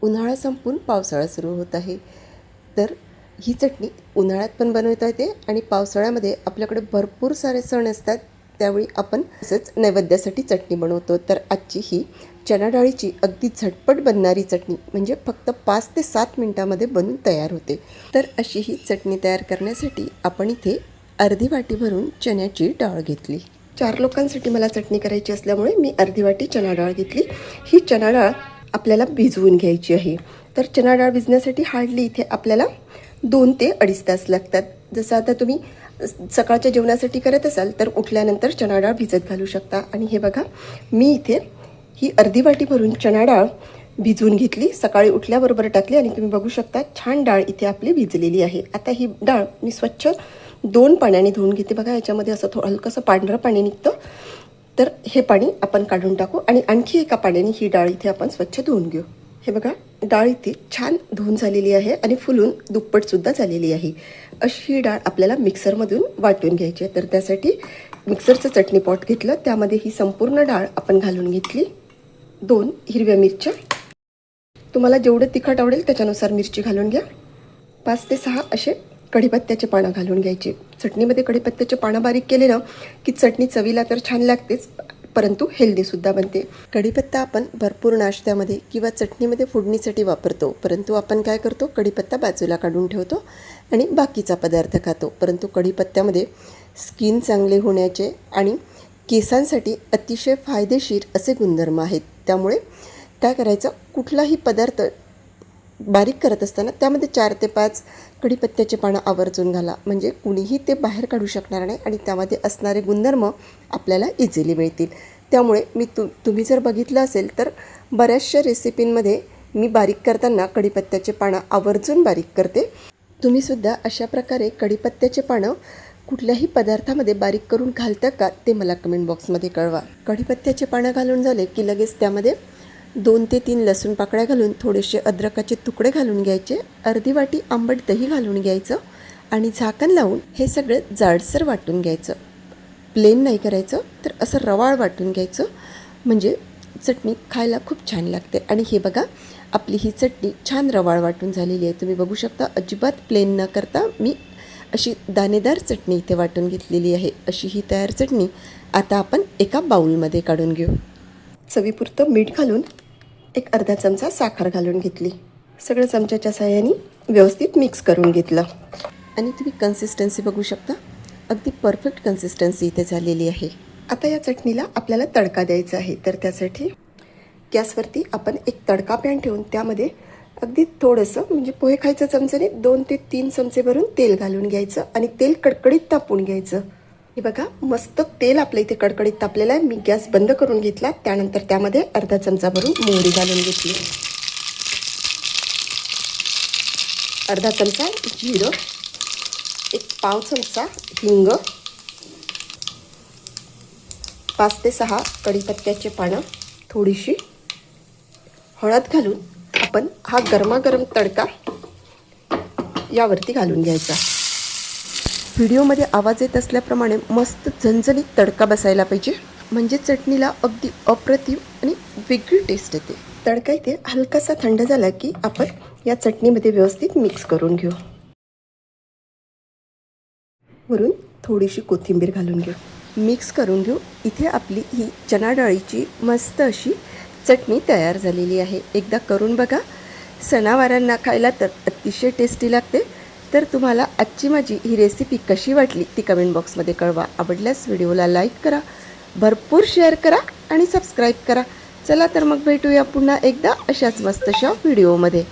उन्हाळा संपून पावसाळा सुरू होत आहे, तर ही चटणी उन्हाळ्यात पण बनवता येते आणि पावसाळ्यामध्ये आपल्याकडे भरपूर सारे सण असतात, त्यावेळी आपण तसंच नैवेद्यासाठी चटणी बनवतो। तर आजची ही चणा डाळीची अगदी झटपट बनणारी चटणी म्हणजे फक्त 5 ते 7 मिनिटांमध्ये बनून तयार होते। तर अशी ही चटणी तयार करण्यासाठी आपण इथे अर्धी वाटी भरून चण्याची डाळ घेतली। 4 लोकांसाठी मला चटणी करायची असल्यामुळे मी अर्धी वाटी चणा डाळ घेतली। ही चणा डाळ आपल्याला भिजवून घ्यायची आहे। तर चणा डाळ भिजण्यासाठी हार्डली इथे आपल्याला 2 ते 2.5 तास लागतात। जसं आता तुम्ही सकाळच्या जेवणासाठी करत असाल तर उठल्यानंतर चणा डाळ भिजत घालू शकता। आणि हे बघा, मी इथे ही अर्धी वाटी भरून चणा डाळ भिजवून घेतली, सकाळी उठल्याबरोबर टाकली आणि तुम्ही बघू शकता छान डाळ इथे आपली भिजलेली आहे। आता ही डाळ मी स्वच्छ 2 पाण्याने धुवून घेते। बघा, याच्यामध्ये असं थोडं हलकंसं पांढरं पाणी निघतं, तर हे पाणी आपण काढून टाकू आणि आणखी एका पाण्याने ही डाळ इथे आपण स्वच्छ धुवून घेऊ। हे बघा, डाळ इथे छान धुवून झालेली आहे आणि फुलून दुप्पटसुद्धा झालेली आहे। अशी ही डाळ आपल्याला मिक्सरमधून वाटून घ्यायची आहे। तर त्यासाठी मिक्सरचं चटणी पॉट घेतलं, त्यामध्ये ही संपूर्ण डाळ आपण घालून घेतली। 2 हिरव्या मिरच्या, तुम्हाला जेवढं तिखट आवडेल त्याच्यानुसार मिरची घालून घ्या। 5 ते 6 असे कढीपत्त्याचे पानं घालून घ्यायचे। चटणीमध्ये कढीपत्त्याचे पानं बारीक केले ना की चटणी चवीला तर छान लागतेच, परंतु हेल्दीसुद्धा बनते। कढीपत्ता आपण भरपूर नाश्त्यामध्ये किंवा चटणीमध्ये फोडणीसाठी वापरतो, परंतु आपण काय करतो, कढीपत्ता बाजूला काढून ठेवतो आणि बाकीचा पदार्थ खातो। परंतु कढीपत्त्यामध्ये स्किन चांगले होण्याचे आणि केसांसाठी अतिशय फायदेशीर असे गुणधर्म आहेत। त्यामुळे काय करायचं, कुठलाही पदार्थ बारीक करत असताना त्यामध्ये 4 ते 5 कढीपत्त्याचे पानं आवर्जून घाला, म्हणजे कुणीही ते बाहेर काढू शकणार नाही आणि त्यामध्ये असणारे गुणधर्म आपल्याला इझिली मिळतील। त्यामुळे तुम्ही जर बघितलं असेल तर बऱ्याचशा रेसिपींमध्ये मी बारीक करताना कढीपत्त्याचे पानं आवर्जून बारीक करते। तुम्हीसुद्धा अशा प्रकारे कढीपत्त्याचे पानं कुठल्याही पदार्थामध्ये बारीक करून घालता का ते मला कमेंट बॉक्समध्ये कळवा। कढीपत्त्याचे पानं घालून झाले की लगेच त्यामध्ये 2 ते 3 लसूण पाकळ्या घालून थोडेसे अद्रकाचे तुकडे घालून घ्यायचे, अर्धी वाटी आंबट दही घालून घ्यायचं आणि झाकण लावून हे सगळं जाडसर वाटून घ्यायचं। प्लेन नाही करायचं, तर असं रवाळ वाटून घ्यायचं, म्हणजे चटणी खायला खूप छान लागते। आणि हे बघा, आपली ही चटणी छान रवाळ वाटून झालेली आहे। तुम्ही बघू शकता, अजिबात प्लेन न करता मी अशी दाणेदार चटणी इथे वाटून घेतलेली आहे। अशी ही तयार चटणी आता आपण एका बाउलमध्ये काढून घेऊ। चवीपुरतं मीठ घालून एक अर्धा चमचा साखर घालून घेतली, सगळं चमच्याच्या साहाय्याने व्यवस्थित मिक्स करून घेतलं आणि तुम्ही कन्सिस्टन्सी बघू शकता, अगदी परफेक्ट कन्सिस्टन्सी इथे झालेली आहे। आता या चटणीला आपल्याला तडका द्यायचा आहे, तर त्यासाठी गॅसवरती आपण एक तडका पॅन ठेवून त्यामध्ये अगदी थोडंसं, म्हणजे पोहे खायचं चमच्याने 2 ते 3 चमचे भरून तेल घालून घ्यायचं आणि तेल कडकडीत तापून घ्यायचं। हे बघा, मस्त तेल आपलं इथे कडकडीत तापलेलं आहे। मी गॅस बंद करून घेतला, त्यानंतर त्यामध्ये अर्धा चमचा भरून मोहरी घालून घेतली, अर्धा चमचा जिरं, एक पाव चमचा हिंग, 5 ते 6 कढीपत्त्याचे पानं, थोडीशी हळद घालून आपण हा गरमागरम तडका यावरती घालून घ्यायचा। व्हिडिओमध्ये आवाज येत असल्याप्रमाणे मस्त झणझणीत तडका बसायला पाहिजे, म्हणजे चटणीला अगदी अप्रतिम आणि वेगळी टेस्ट येते। तडका इथे हलकासा थंड झाला की आपण या चटणीमध्ये व्यवस्थित मिक्स करून घेऊ। वरून थोडीशी कोथिंबीर घालून घेऊ, मिक्स करून घेऊ। इथे आपली ही चणा डाळीची मस्त अशी चटणी तयार झालेली आहे। एकदा करून बघा, सणावारांना खायला तर अतिशय टेस्टी लागते। तर तुम्हाला आजची माझी ही रेसिपी कशी वाटली ती कमेंट बॉक्समध्ये कळवा। आवडल्यास व्हिडिओला लाईक करा, भरपूर शेअर करा आणि सबस्क्राईब करा। चला तर मग भेटूया पुन्हा एकदा अशाच मस्तशा व्हिडिओमध्ये।